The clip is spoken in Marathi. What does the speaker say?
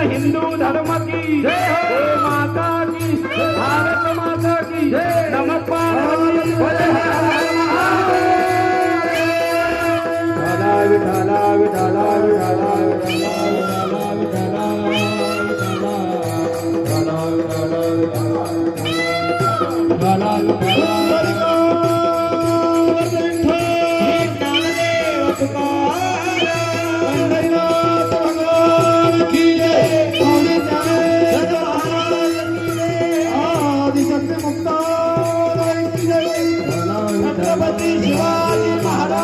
हिंदू धर्म की जय हो, माता की, भारत माता की जय, नमः पार्वती पते। विठाला विठाला विठाला विठाला छत्रपती शिवाजी